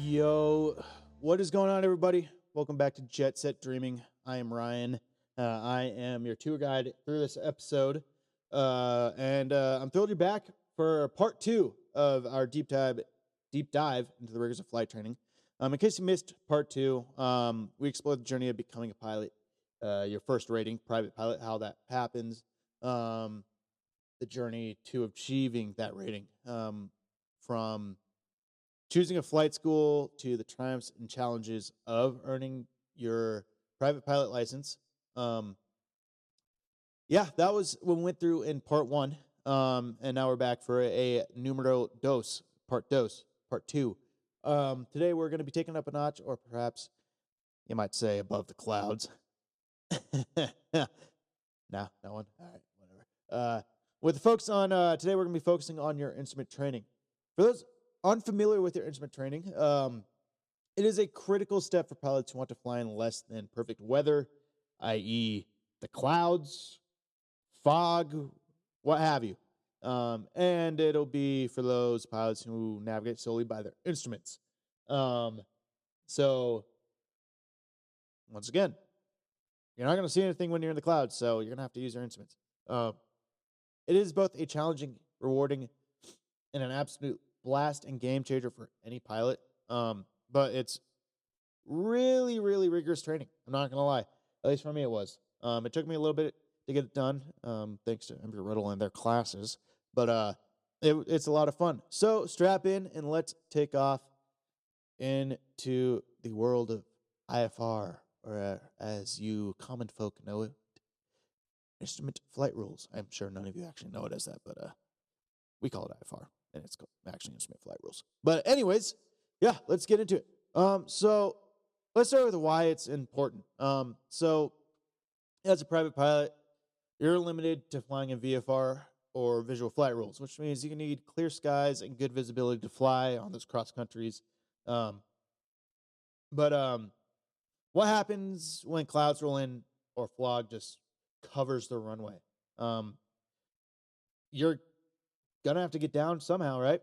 Yo, what is going on, everybody? Welcome back to Jet Set Dreaming. I am Ryan. I am your tour guide through this episode, and I'm thrilled you're back for part 2 of our deep dive into the rigors of flight training. In case you missed part 2, we explored the journey of becoming a pilot, your first rating, private pilot, how that happens, the journey to achieving that rating, from choosing a flight school to the triumphs and challenges of earning your private pilot license. Yeah, that was what we went through in part 1. And now we're back for a numero dos, part 2. Today we're going to be taking up a notch, or perhaps you might say above the clouds. Nah, that one. All right, whatever. With the focus on today, we're going to be focusing on your instrument training. For those unfamiliar with your instrument training, it is a critical step for pilots who want to fly in less than perfect weather, i.e., the clouds, fog, what have you. And it'll be for those pilots who navigate solely by their instruments. So, once again, you're not going to see anything when you're in the clouds, so you're going to have to use your instruments. It is both a challenging, rewarding, and an absolute blast and game changer for any pilot. But it's really, really rigorous training. I'm not going to lie. At least for me, it was. It took me a little bit to get it done, thanks to Embry Riddle and their classes. But it's a lot of fun. So strap in and let's take off into the world of IFR, or as you common folk know it, instrument flight rules. I'm sure none of you actually know it as that, but we call it IFR, and it's called actually instrument flight rules. But anyways, yeah, let's get into it. So let's start with why it's important. So as a private pilot, you're limited to flying in VFR or visual flight rules, which means you need clear skies and good visibility to fly on those cross countries. But what happens when clouds roll in or fog just covers the runway? You're gonna have to get down somehow, right?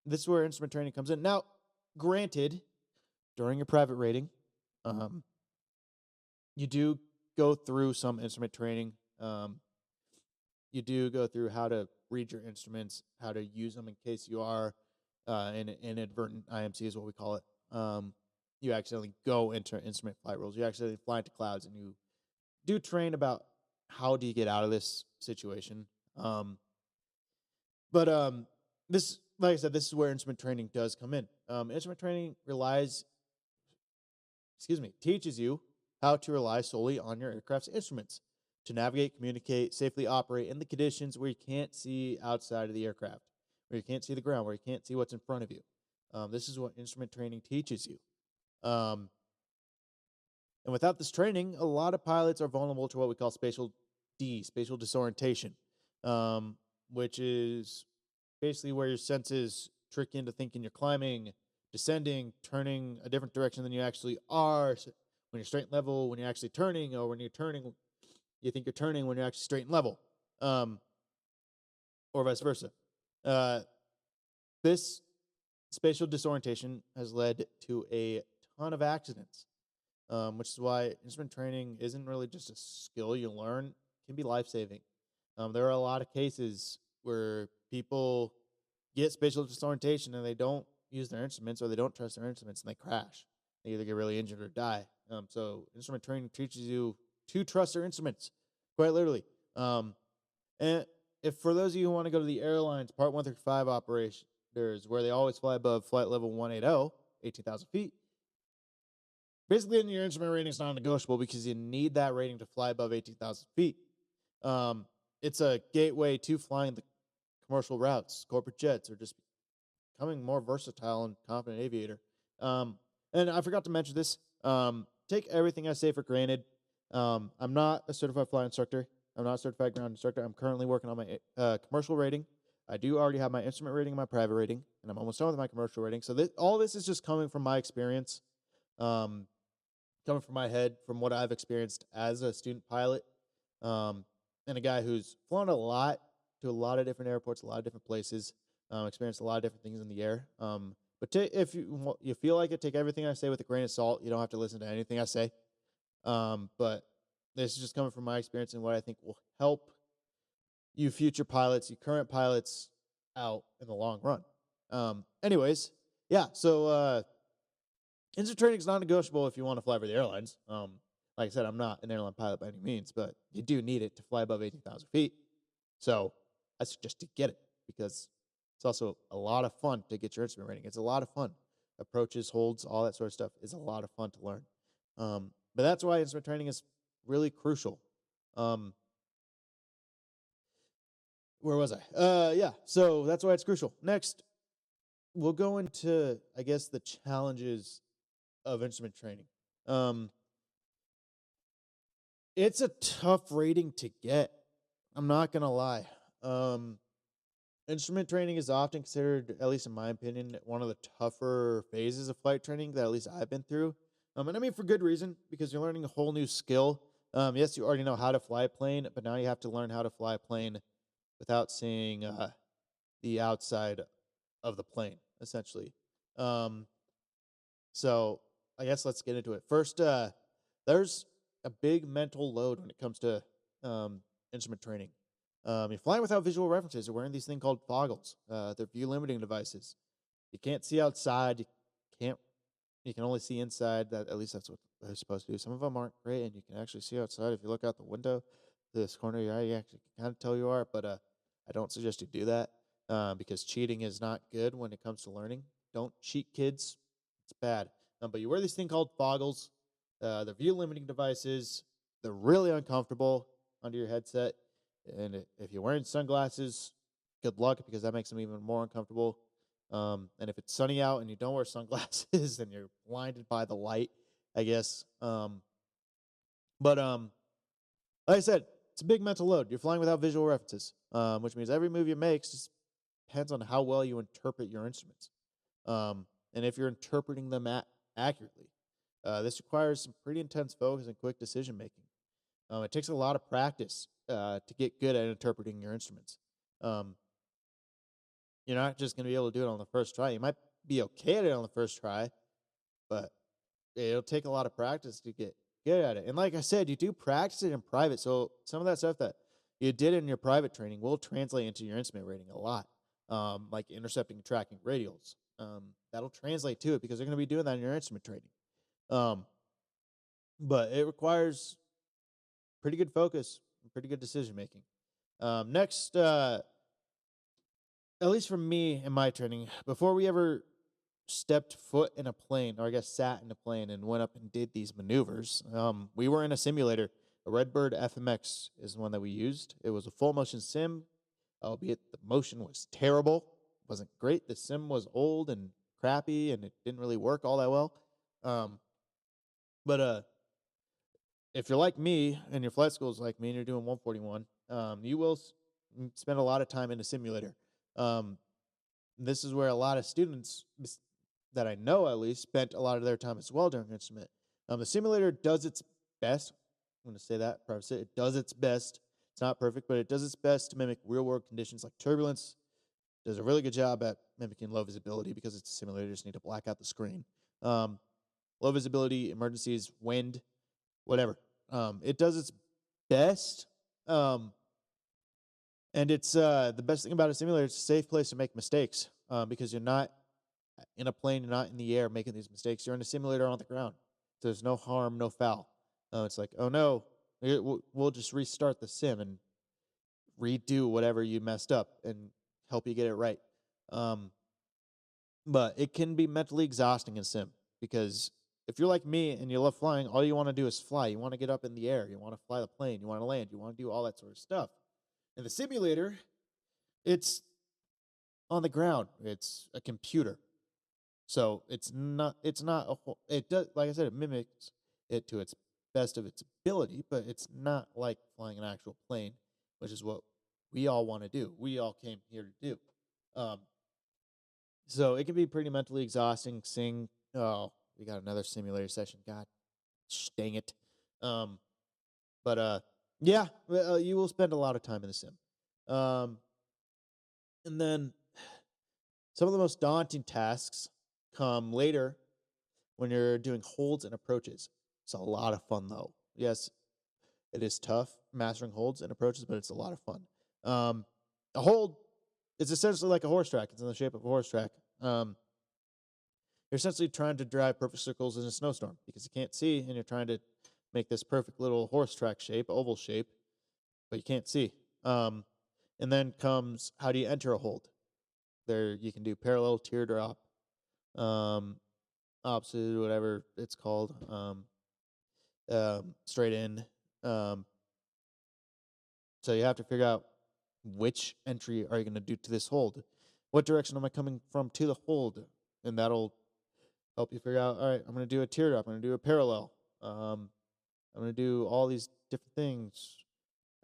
This is where instrument training comes in. Now, granted, during your private rating, you do go through some instrument training. You do go through how to read your instruments, how to use them in case you are in inadvertent IMC is what we call it. You accidentally go into instrument flight rules. You accidentally fly into clouds, and you do train about how do you get out of this situation. But this, like I said, this is where instrument training does come in. Instrument training teaches you how to rely solely on your aircraft's instruments to navigate, communicate, safely operate in the conditions where you can't see outside of the aircraft, where you can't see the ground, where you can't see what's in front of you. This is what instrument training teaches you. And without this training, a lot of pilots are vulnerable to what we call spatial disorientation, which is basically where your senses trick you into thinking you're climbing, descending, turning a different direction than you actually are. So when you're straight and level, when you're actually turning, or when you're turning, you think you're turning when you're actually straight and level, or vice versa. This spatial disorientation has led to a ton of accidents, which is why instrument training isn't really just a skill you learn; it can be life-saving. There are a lot of cases where people get spatial disorientation and they don't use their instruments, or they don't trust their instruments, and they crash. They either get really injured or die. So instrument training teaches you to trust your instruments, quite literally. And if for those of you who want to go to the airlines Part 135 operators, where they always fly above flight level 180, 18,000 feet, basically your instrument rating is non-negotiable because you need that rating to fly above 18,000 feet. It's a gateway to flying the commercial routes, corporate jets, or just becoming more versatile and confident aviator. And I forgot to mention this. Take everything I say for granted. I'm not a certified flight instructor. I'm not a certified ground instructor. I'm currently working on my commercial rating. I do already have my instrument rating and my private rating, and I'm almost done with my commercial rating. So all this is just coming from my experience, coming from my head, from what I've experienced as a student pilot, and a guy who's flown a lot to a lot of different airports, a lot of different places, experienced a lot of different things in the air. But if you feel like it, take everything I say with a grain of salt. You don't have to listen to anything I say. But this is just coming from my experience and what I think will help you future pilots, you current pilots out in the long run. Anyways, yeah. So instant training is non-negotiable if you want to fly for the airlines. Like I said, I'm not an airline pilot by any means, but you do need it to fly above 18,000 feet. So I suggest to get it because it's also a lot of fun to get your instrument rating. It's a lot of fun. Approaches, holds, all that sort of stuff is a lot of fun to learn. But that's why instrument training is really crucial. Um, where was I? Yeah. So that's why it's crucial. Next, we'll go into, I guess, the challenges of instrument training. Um, it's a tough rating to get. I'm not gonna lie. Um, Instrument training is often considered, at least in my opinion, one of the tougher phases of flight training that at least I've been through. And I mean for good reason, because you're learning a whole new skill. Yes, you already know how to fly a plane, but now you have to learn how to fly a plane without seeing the outside of the plane, essentially. Um, so I guess let's get into it. First, there's a big mental load when it comes to instrument training. You're flying without visual references. You're wearing these thing called foggles. They're view limiting devices. You can't see outside. Can't. You can only see inside. That at least that's what they're supposed to do. Some of them aren't great, and you can actually see outside if you look out the window. This corner of your eye, you actually can kind of tell you are. But I don't suggest you do that because cheating is not good when it comes to learning. Don't cheat, kids. It's bad. But you wear this thing called foggles. They're view limiting devices. They're really uncomfortable under your headset. And if you're wearing sunglasses, good luck because that makes them even more uncomfortable. And if it's sunny out and you don't wear sunglasses, then you're blinded by the light, I guess. But like I said, it's a big mental load. You're flying without visual references, which means every move you make just depends on how well you interpret your instruments. And if you're interpreting them accurately. This requires some pretty intense focus and quick decision making. It takes a lot of practice to get good at interpreting your instruments. Um, you're not just going to be able to do it on the first try. You might be okay at it on the first try, but it'll take a lot of practice to get good at it. And like I said, you do practice it in private. So some of that stuff that you did in your private training will translate into your instrument rating a lot, like intercepting and tracking radials. That'll translate to it because they're going to be doing that in your instrument training. Um, but it requires pretty good focus and pretty good decision making. Next, at least for me in my training, before we ever stepped foot in a plane, or I guess sat in a plane and went up and did these maneuvers, we were in a simulator. A Redbird FMX is one that we used. It was a full motion sim, albeit the motion was terrible. It wasn't great. The sim was old and crappy, and it didn't really work all that well. Um, but if you're like me and your flight school is like me and you're doing 141, you will spend a lot of time in a simulator. Um, this is where a lot of students that I know at least spent a lot of their time as well during instrument. The simulator does its best. I'm going to say that, preface it. It does its best. It's not perfect, but it does its best to mimic real world conditions like turbulence. Does a really good job at mimicking low visibility because it's a simulator. You just need to black out the screen. Low visibility, emergencies, wind, whatever. It does its best. And it's the best thing about a simulator. It's a safe place to make mistakes because you're not in a plane, you're not in the air making these mistakes. You're in a simulator on the ground. So there's no harm, no foul. It's like, oh no, we'll just restart the sim and redo whatever you messed up and help you get it right. But it can be mentally exhausting in sim because if you're like me and you love flying, all you want to do is fly. You want to get up in the air. You want to fly the plane. You want to land. You want to do all that sort of stuff. In the simulator, it's on the ground. It's a computer. So it's not a whole, it does, like I said, it mimics it to its best of its ability, but it's not like flying an actual plane, which is what we all want to do. We all came here to do. Um, so it can be pretty mentally exhausting. Oh, we got another simulator session. God dang it. Um, but yeah, you will spend a lot of time in the sim. And then some of the most daunting tasks come later when you're doing holds and approaches. It's a lot of fun though. Yes, it is tough mastering holds and approaches, but it's a lot of fun. A hold is essentially like a horse track. It's in the shape of a horse track. You're essentially trying to drive perfect circles in a snowstorm because you can't see, and you're trying to make this perfect little horse track shape, oval shape, but you can't see. And then comes how do you enter a hold? There you can do parallel, teardrop, um, opposite, whatever it's called, straight in. Um, so you have to figure out which entry are you going to do to this hold. What direction am I coming from to the hold? And that'll help you figure out, all right, I'm going to do a teardrop. I'm going to do a parallel. I'm going to do all these different things.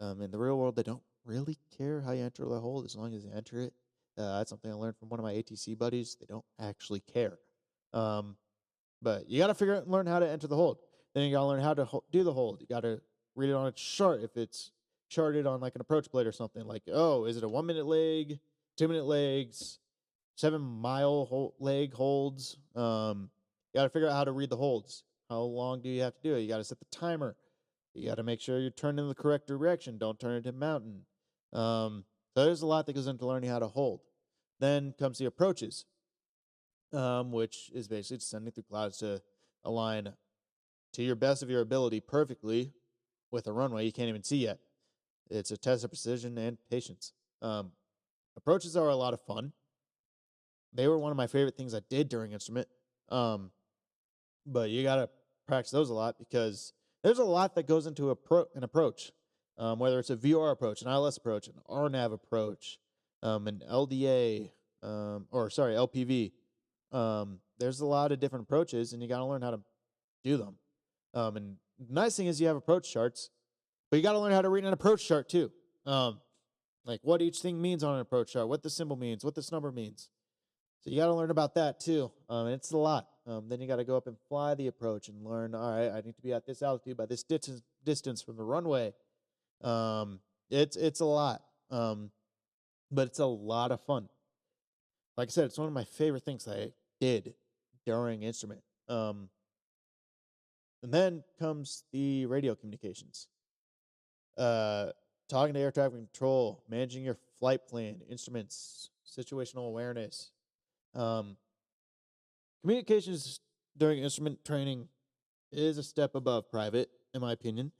In the real world, they don't really care how you enter the hold as long as you enter it. That's something I learned from one of my ATC buddies. They don't actually care. But you got to figure out and learn how to enter the hold. Then you got to learn how to do the hold. You got to read it on a chart if it's charted on like an approach blade or something. Like, oh, is it a 1 minute leg, 2 minute legs, 7 mile leg holds? You got to figure out how to read the holds. How long do you have to do it? You got to set the timer. You got to make sure you're turning in the correct direction. Don't turn into mountain. So there's a lot that goes into learning how to hold. Then comes the approaches, which is basically descending through clouds to align to your best of your ability perfectly with a runway you can't even see yet. It's a test of precision and patience. Approaches are a lot of fun. They were one of my favorite things I did during instrument. But you got to practice those a lot because there's a lot that goes into an approach, whether it's a VR approach, an ILS approach, an RNAV approach, an LDA, LPV. There's a lot of different approaches, and you got to learn how to do them. And the nice thing is you have approach charts, but you got to learn how to read an approach chart too. Like what each thing means on an approach chart, what the symbol means, what this number means. So you got to learn about that too. It's a lot. Then you got to go up and fly the approach and learn. All right, I need to be at this altitude by this distance from the runway. It's a lot, but it's a lot of fun. Like I said, it's one of my favorite things I did during instrument. And then comes the radio communications. Talking to air traffic control, managing your flight plan, instruments, situational awareness. Communications during instrument training is a step above private, in my opinion,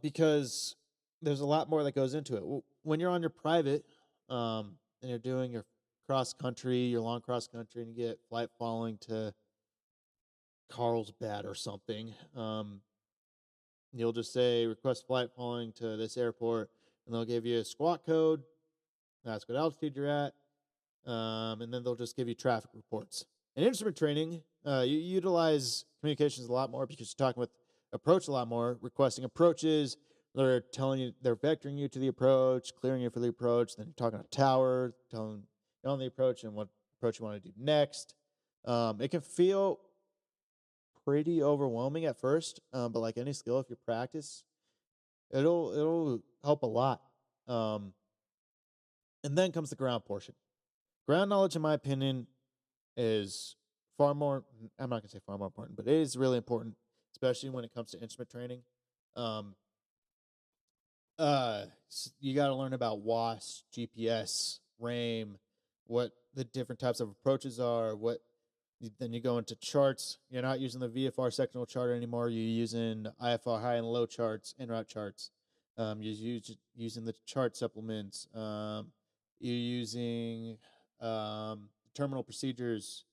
because there's a lot more that goes into it. When you're on your private, and you're doing your cross country, your long cross country, and you get flight following to Carlsbad or something, you'll just say request flight following to this airport, and they'll give you a squawk code. That's what altitude you're at. And then they'll just give you traffic reports. In instrument training, you utilize communications a lot more because you're talking with approach a lot more, requesting approaches. They're telling you, they're vectoring you to the approach, clearing you for the approach. Then you're talking to tower, telling you on the approach and what approach you want to do next. It can feel pretty overwhelming at first, but like any skill, if you practice, it'll help a lot. And then comes the ground portion. Ground knowledge, in my opinion, is far more, I'm not going to say far more important, but it is really important, especially when it comes to instrument training. You got to learn about WAS, GPS, RAME, what the different types of approaches are, then you go into charts. You're not using the VFR sectional chart anymore. You're using IFR high and low charts, en route charts. You're using the chart supplements. You're using terminal procedures,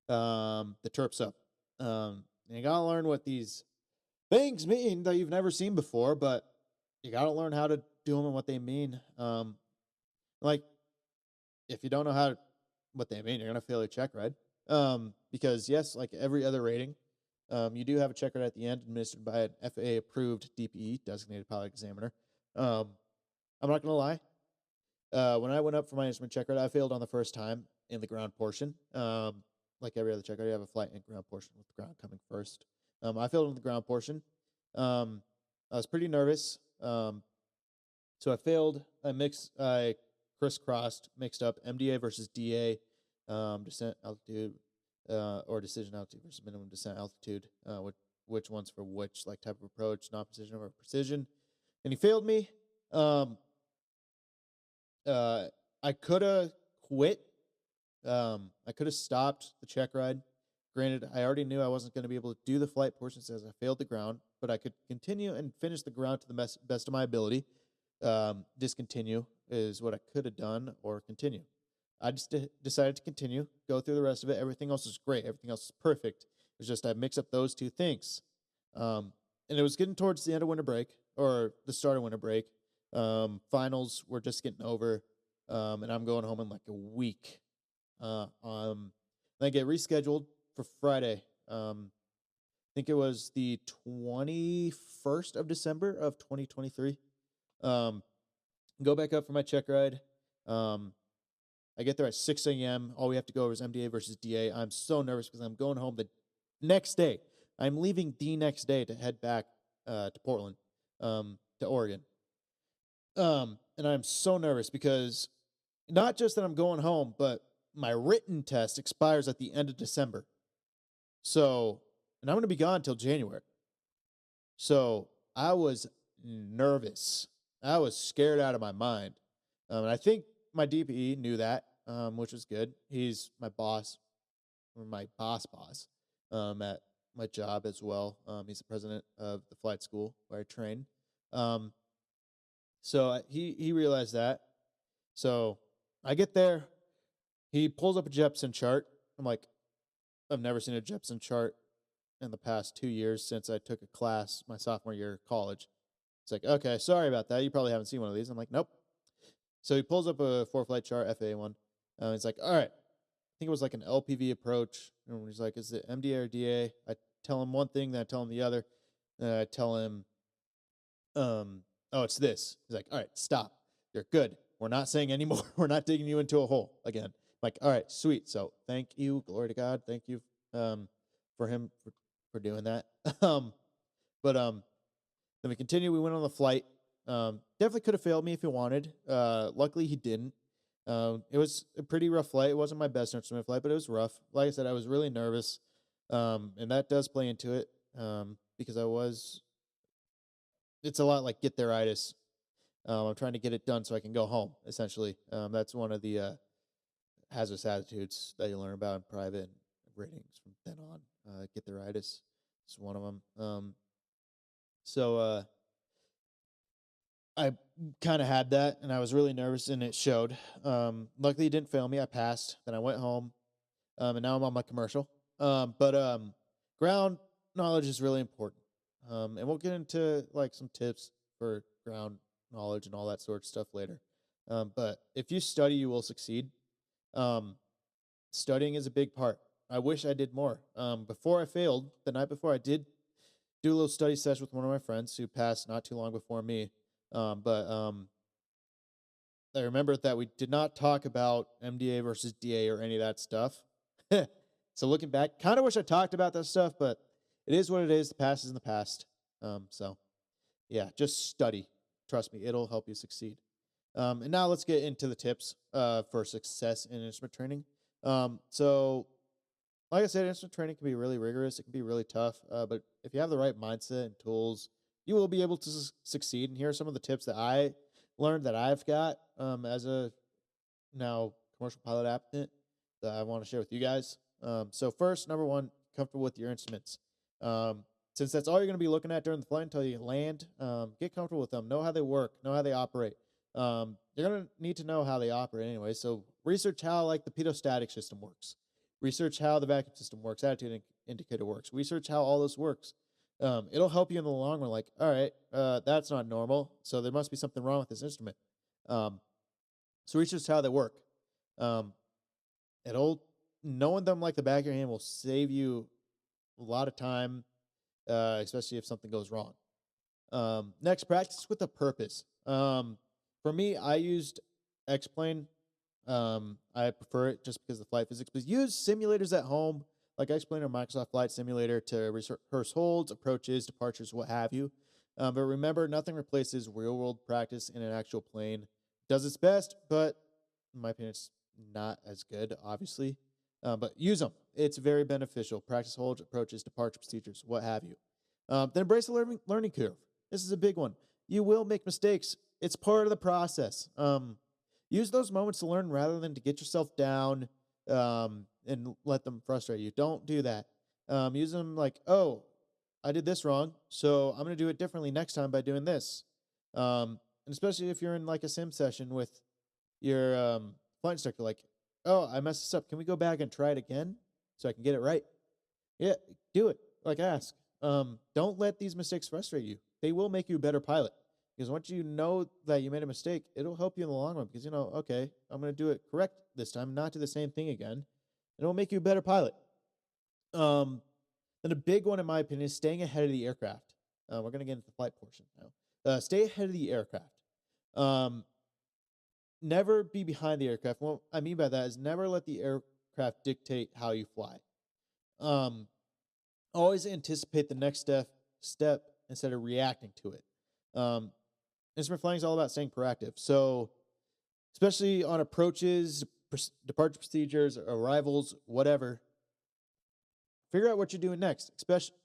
the terps up. And you gotta learn what these things mean that you've never seen before, but you gotta learn how to do them and what they mean. Like if you don't know what they mean, you're gonna fail your check ride. Because yes, like every other rating, you do have a check ride at the end administered by an FAA approved DPE, designated pilot examiner. I'm not gonna lie. When I went up for my instrument check ride, I failed on the first time in the ground portion. Like every other check ride, you have a flight and ground portion with the ground coming first. I failed in the ground portion. I was pretty nervous. So I failed. I crisscrossed, mixed up MDA versus DA. descent altitude, or decision altitude versus minimum descent altitude, which one's for which like type of approach, not precision or precision. And he failed me. Um, uh, I could have quit. I could have stopped the check ride. Granted, I already knew I wasn't going to be able to do the flight portions as I failed the ground, but I could continue and finish the ground to the best of my ability. Discontinue is what I could have done, or continue. I just decided to continue, go through the rest of it. Everything else is great. Everything else is perfect. It's just I mix up those two things. Um, and it was getting towards the end of winter break, or the start of winter break. Finals were just getting over, and I'm going home in like a week. Then get rescheduled for Friday. I think it was the 21st of December of 2023. Um, go back up for my check ride. I get there at 6 a.m. All we have to go over is MDA versus DA. I'm so nervous because I'm going home the next day. I'm leaving the next day to head back to Portland, to Oregon. And I'm so nervous because not just that I'm going home, but my written test expires at the end of December. So, and I'm going to be gone till January. So I was nervous. I was scared out of my mind. And I think my DPE knew that, which was good. He's my boss, or my boss, at my job as well. He's the president of the flight school where I train. Um, so he realized that. So I get there. He pulls up a Jepson chart. I'm like, I've never seen a Jepson chart in the past 2 years since I took a class my sophomore year of college. It's like, okay, sorry about that. You probably haven't seen one of these. I'm like, nope. So he pulls up a four-flight chart, FAA one. It's like, all right. I think it was like an LPV approach. And he's like, is it MDA or DA? I tell him one thing, then I tell him the other. Then I tell him, oh, it's this. He's like, all right, stop. You're good. We're not saying anymore. We're not digging you into a hole again. I'm like, all right, sweet. So thank you. Glory to God. Thank you for him for doing that. But then we continue. We went on the flight. Definitely could have failed me if he wanted. Luckily, he didn't. It was a pretty rough flight. It wasn't my best instrument flight, but it was rough. Like I said, I was really nervous, and that does play into it, because it's a lot like get there-itis. I'm trying to get it done so I can go home, essentially. That's one of the hazardous attitudes that you learn about in private ratings from then on. Get there-itis is one of them. So I kind of had that, and I was really nervous, and it showed. Luckily, it didn't fail me. I passed. Then I went home, and now I'm on my commercial. But ground knowledge is really important, and we'll get into like some tips for ground knowledge and all that sort of stuff later. But if you study, you will succeed. Um, Studying is a big part. I wish I did more. Before I failed, the night before, I did do a little study session with one of my friends who passed not too long before me. But I remember that we did not talk about MDA versus DA or any of that stuff. So looking back, kind of wish I talked about that stuff, but it is what it is. The past is in the past. So yeah, just study. Trust me, it'll help you succeed. And now let's get into the tips for success in instrument training. So like I said, instrument training can be really rigorous. It can be really tough. But if you have the right mindset and tools, you will be able to succeed. And here are some of the tips that I learned that I've got as a now commercial pilot applicant that I want to share with you guys. So first, number one, comfortable with your instruments. Since that's all you're going to be looking at during the flight until you land, get comfortable with them. Know how they work. Know how they operate. You're going to need to know how they operate anyway. So research how like the pedostatic system works. Research how the vacuum system works, attitude indicator works. Research how all this works. It'll help you in the long run. Like, all right, that's not normal, so there must be something wrong with this instrument. So research how they work. It'll knowing them like the back of your hand will save you a lot of time, especially if something goes wrong. Next, practice with a purpose. For me, I used X-Plane. I prefer it just because of the flight physics, but use simulators at home, like X-Plane or Microsoft Flight Simulator to rehearse holds, approaches, departures, what have you. But remember, nothing replaces real-world practice in an actual plane. It does its best, but in my opinion, it's not as good, obviously. But use them. It's very beneficial. Practice hold approaches, departure procedures, what have you. Then embrace the learning curve. This is a big one. You will make mistakes. It's part of the process. Use those moments to learn rather than to get yourself down and let them frustrate you. Don't do that. Use them like, oh, I did this wrong, so I'm going to do it differently next time by doing this. And especially if you're in like a sim session with your flight instructor, like, oh, I messed this up. Can we go back and try it again so I can get it right? Yeah, do it. Like, ask. Don't let these mistakes frustrate you. They will make you a better pilot. Because once you know that you made a mistake, it'll help you in the long run. Because you know, okay, I'm going to do it correct this time, not do the same thing again. And it'll make you a better pilot. Then a big one, in my opinion, is staying ahead of the aircraft. We're going to get into the flight portion now. Stay ahead of the aircraft. Never be behind the aircraft. What I mean by that is never let the aircraft dictate how you fly. Always anticipate the next step instead of reacting to it. Instrument flying is all about staying proactive. So, especially on approaches, departure procedures, arrivals, whatever, figure out what you're doing next. Especially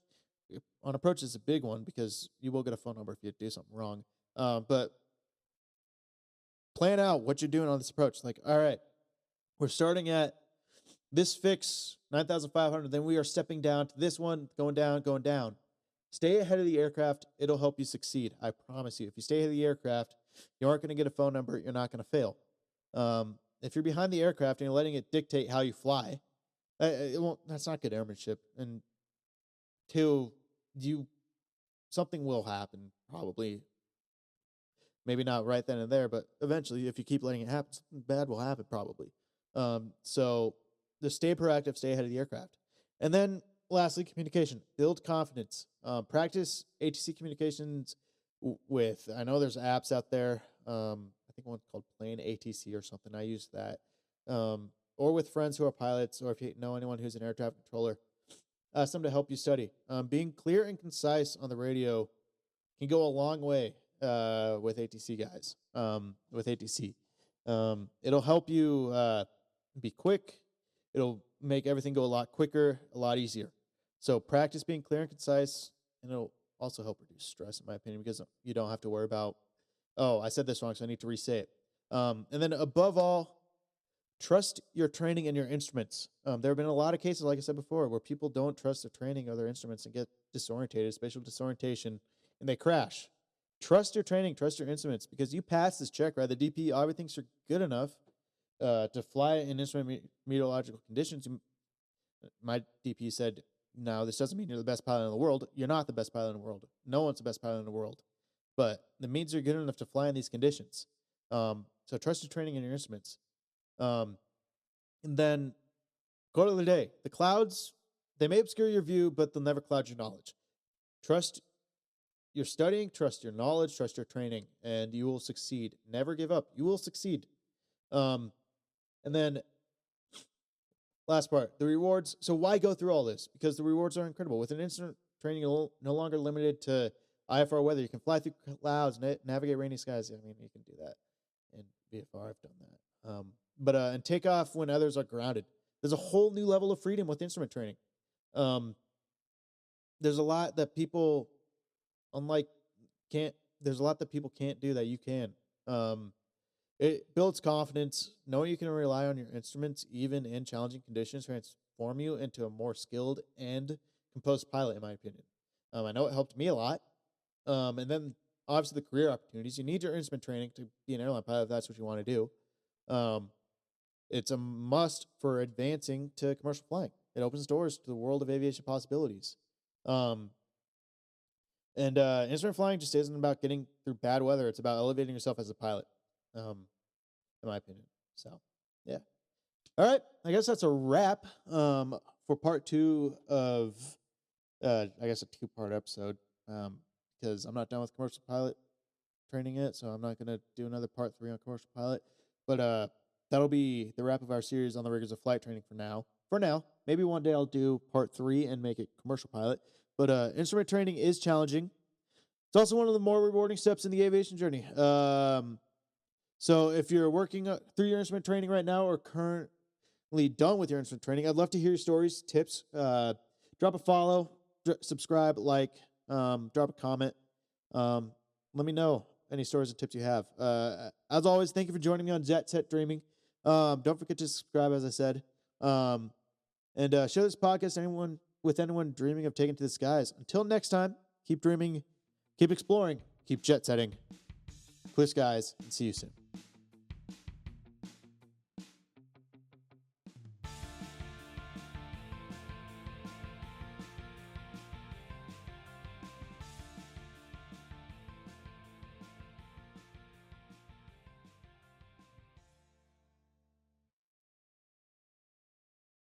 on approaches, is a big one because you will get a phone number if you do something wrong. But plan out what you're doing on this approach. Like, all right, we're starting at this fix, 9,500. Then we are stepping down to this one, going down, going down. Stay ahead of the aircraft. It'll help you succeed. I promise you. If you stay ahead of the aircraft, you aren't going to get a phone number. You're not going to fail. If you're behind the aircraft and you're letting it dictate how you fly, that's not good airmanship. And two, something will happen probably. Maybe not right then and there, but eventually, if you keep letting it happen, something bad will happen probably. So just stay proactive, stay ahead of the aircraft. And then lastly, communication. Build confidence. Practice ATC communications with, I know there's apps out there. I think one called Plain ATC or something. I use that. Or with friends who are pilots, or if you know anyone who's an air traffic controller, ask them to help you study. Being clear and concise on the radio can go a long way with ATC guys. With ATC, it'll help you be quick. It'll make everything go a lot quicker, a lot easier. So practice being clear and concise, and it'll also help reduce stress, in my opinion, because you don't have to worry about, oh, I said this wrong, so I need to re-say it. And then above all, trust your training and your instruments. There have been a lot of cases, like I said before, where people don't trust their training or their instruments and get disorientated, spatial disorientation, and they crash. Trust your training, trust your instruments, because you pass this check, right? The DP already thinks you're good enough to fly in instrument meteorological conditions. My DP said, no, this doesn't mean you're the best pilot in the world. You're not the best pilot in the world. No one's the best pilot in the world. But it means you're good enough to fly in these conditions. So trust your training and your instruments. And then go to the day. The clouds, they may obscure your view, but they'll never cloud your knowledge. Trust your studying, trust your knowledge, trust your training, and you will succeed. Never give up. You will succeed. And then last part, the rewards. So why go through all this? Because the rewards are incredible. With an instrument training, you're no longer limited to IFR weather. You can fly through clouds, navigate rainy skies. I mean, you can do that in VFR. I've done that. And take off when others are grounded. There's a whole new level of freedom with instrument training. There's a lot that people, there's a lot that people can't do that you can. It builds confidence. Knowing you can rely on your instruments, even in challenging conditions, transform you into a more skilled and composed pilot, in my opinion. I know it helped me a lot. And then, obviously, the career opportunities. You need your instrument training to be an airline pilot if that's what you want to do. It's a must for advancing to commercial flying. It opens doors to the world of aviation possibilities. Instrument flying just isn't about getting through bad weather. It's about elevating yourself as a pilot, in my opinion. So, yeah. All right. I guess that's a wrap for part 2 of, I guess, a 2-part episode, because I'm not done with commercial pilot training yet, so I'm not going to do another part 3 on commercial pilot. But that'll be the wrap of our series on the rigors of flight training for now. Maybe one day I'll do part 3 and make it commercial pilot. But instrument training is challenging. It's also one of the more rewarding steps in the aviation journey. So if you're working through your instrument training right now or currently done with your instrument training, I'd love to hear your stories, tips. Drop a follow, subscribe, like, drop a comment. Let me know any stories and tips you have. As always, thank you for joining me on Jet Set Dreaming. Don't forget to subscribe, as I said. And share this podcast with anyone dreaming of taking to the skies. Until next time, keep dreaming, keep exploring, keep jet setting. Clear skies, and see you soon.